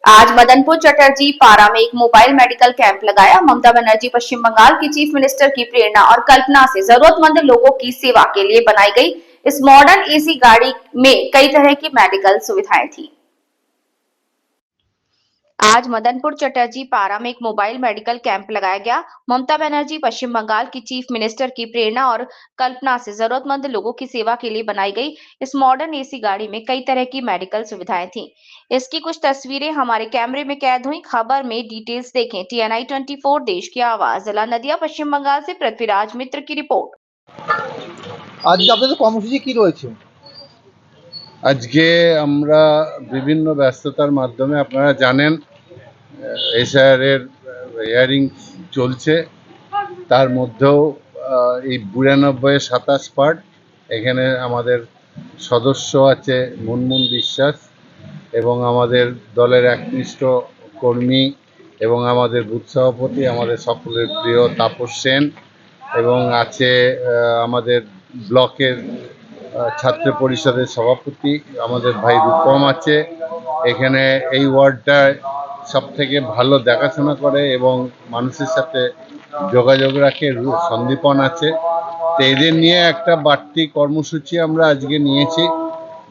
आज मदनपुर चटर्जी पारा में एक मोबाइल मेडिकल कैंप लगाया। ममता बनर्जी पश्चिम बंगाल की चीफ मिनिस्टर की प्रेरणा और कल्पना से जरूरतमंद लोगों की सेवा के लिए बनाई गई इस मॉडर्न एसी गाड़ी में कई तरह की मेडिकल सुविधाएं थी। आज मदनपुर चटर्जी पारा में एक मोबाइल मेडिकल कैंप लगाया गया। ममता बनर्जी पश्चिम बंगाल की चीफ मिनिस्टर की प्रेरणा और कल्पना से जरूरतमंद लोगों की सेवा के लिए बनाई गई इस मॉडर्न एसी गाड़ी में कई तरह की मेडिकल सुविधाएं थी। इसकी कुछ तस्वीरें हमारे कैमरे में कैद हुई। खबर में डिटेल्स देखें। TNI 24 देश की आवाज, जिला नदिया, पश्चिम बंगाल से पृथ्वीराज मित्र की रिपोर्ट। আজকে আপনাদের কর্মসূচি কি রয়েছে? আজকে আমরা বিভিন্ন ব্যস্ততার মাধ্যমে আপনারা জানেন এসআইআর এর হিয়ারিং চলছে, তার মধ্যেও এই 92 27 পার্ট এখানে আমাদের সদস্য আছে মুনমুন বিশ্বাস এবং আমাদের দলের একনিষ্ঠ কর্মী এবং আমাদের বুথ সভাপতি আমাদের সকলের প্রিয় তাপস সেন এবং আছে আমাদের ব্লকের ছাত্র পরিষদের সভাপতি আমাদের ভাই রূপম আছে। এখানে এই ওয়ার্ডটায় সব থেকে ভালো দেখাশোনা করে এবং মানুষের সাথে যোগাযোগ রাখে সন্দীপন আছে। তো এদের নিয়ে একটা বাড়তি কর্মসূচি আমরা আজকে নিয়েছি,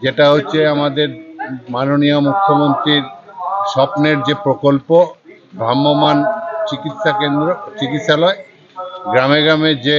যেটা হচ্ছে আমাদের মাননীয় মুখ্যমন্ত্রীর স্বপ্নের যে প্রকল্প ভ্রাম্যমাণ চিকিৎসালয় গ্রামে গ্রামে যে